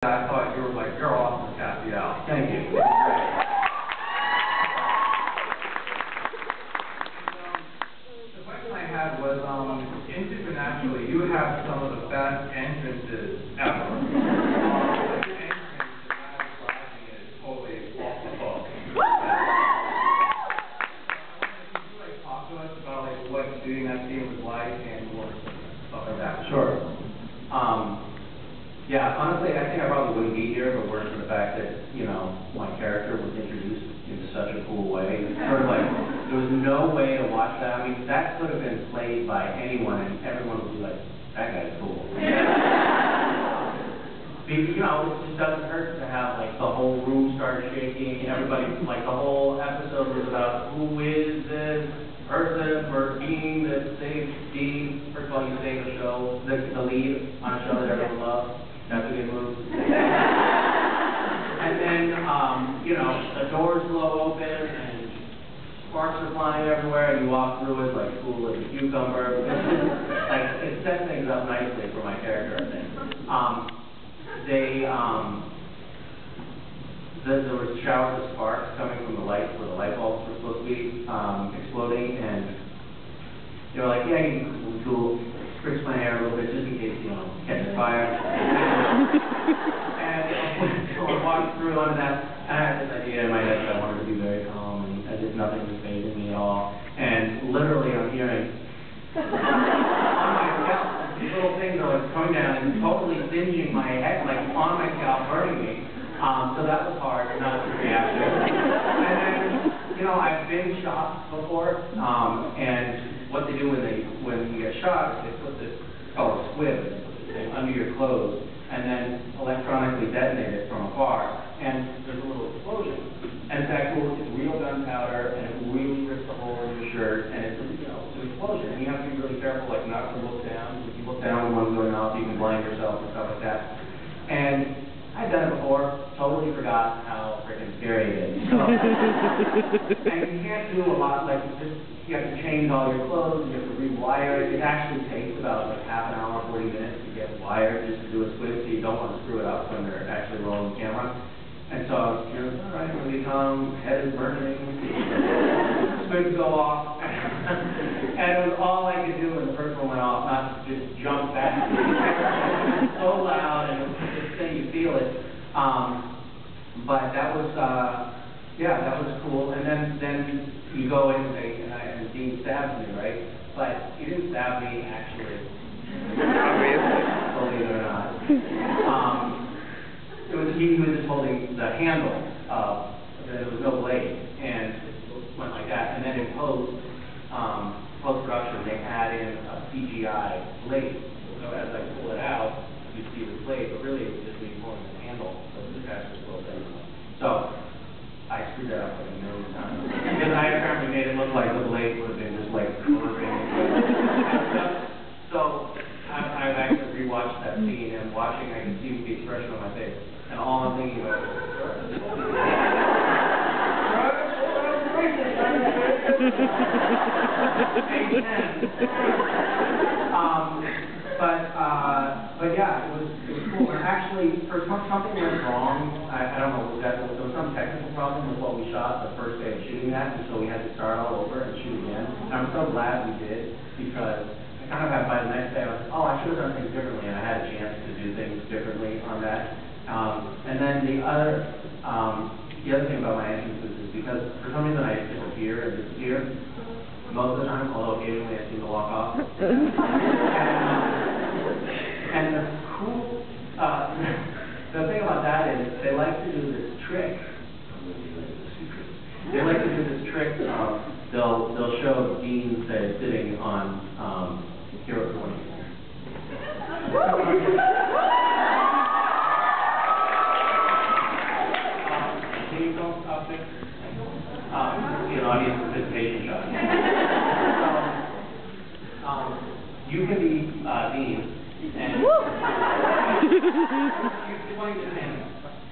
I thought you were like, you're awesome, Castiel. Thank you. The question I had was, in Supernatural, you have some of the best entrances ever. Your entrance to Matt Rising is totally off the hook. Could you talk to us about what shooting that scene was like and more stuff like that? Sure. Yeah, honestly, I think I probably wouldn't be here if it weren't for the fact that, my character was introduced in such a cool way. It's sort of like, there was no way to watch that. I mean, that could have been played by anyone, and everyone would be like, that guy's cool. Because, it just doesn't hurt to have, the whole room start shaking, everybody, the whole episode was about who is this person or being that saves Dean. First of all, you save the show, the lead on a show that everyone loves. That's a good move. And then, the doors blow open and sparks are flying everywhere, and you walk through it like cool as a cucumber. It sets things up nicely for my character, I think. There was showers of sparks coming from the lights where the light bulbs were supposed to be exploding, and they were like, yeah, you can cool. Spritz my hair a little bit just in case, catches fire. And so I walked through on that, and I had this idea in my head that I wanted to be very calm and as if nothing was fazing me at all. And literally I'm hearing on my scalp, these little things are coming down and totally singeing my head, on my scalp, burning me. So that was hard, not to react to. And then, I've been shot before, and what they do when you get shot is they put this, it's called a squib, they put this thing under your clothes, and then electronically detonate it from afar, and there's a little explosion. And it's actual, it's real gunpowder, and it really rips a hole in your shirt, and it's an explosion. And you have to be really careful, not to look down. If you look down when one's going off, you can blind yourself and stuff like that. And I've done it before, totally forgot how freaking scary it is. So, and you can't do a lot, you have to change all your clothes, you have to rewire it. It actually takes about half an hour, 40 minutes to get wired just to do a squib, so you don't want to screw it up when they're actually rolling the camera. And so, all right, when we come, head is burning, squibs go off, and it was all I could do when the first one went off, not to just jump back. It was so loud, and it was this thing, you feel it. But that was, that was cool. And then you go in and Dean stabs me, right? But he didn't stab me actually. Believe it or not. He was just holding the handle. There was no blade, and it went like that. And then in post-production, they add in a CGI blade. So as I pull it out, you see the blade, but really it was just me pulling the handle. So this actually pulled it. So I screwed that up a million times. Because I apparently made it look like the blade would have been just curving. So I've actually rewatched that scene, and watching, I can see the expression on my face. And all I'm thinking about is, but yeah, it was cool. And actually, something went wrong. I don't know exactly. There was some technical problem with what we shot the first day of shooting that, and so we had to start all over and shoot again. And I'm so glad we did, because I kind of had, by the next day, I was like, oh, I should have done things differently, and I had a chance to do things differently on that. And then the other thing about my entrances is because for some reason I appear and disappear most of the time, although occasionally I seem to walk off. And the cool, the thing about that is they like to do this trick. They like to do this trick of they'll show Dean sitting on Hero 20. An audience participation shot. So, you can be Dean, and you're pointing to him.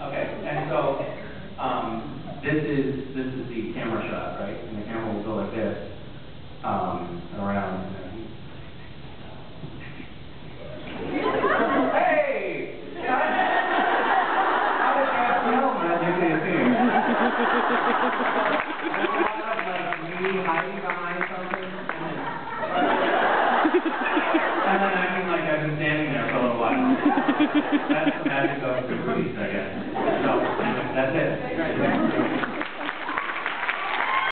Okay, and so this is the camera shot, right? And the camera will go like this, and around. Hey! me hiding behind something, and then acting like I've been standing there for a little while. That's the magic of the movies, I guess. So, that's it.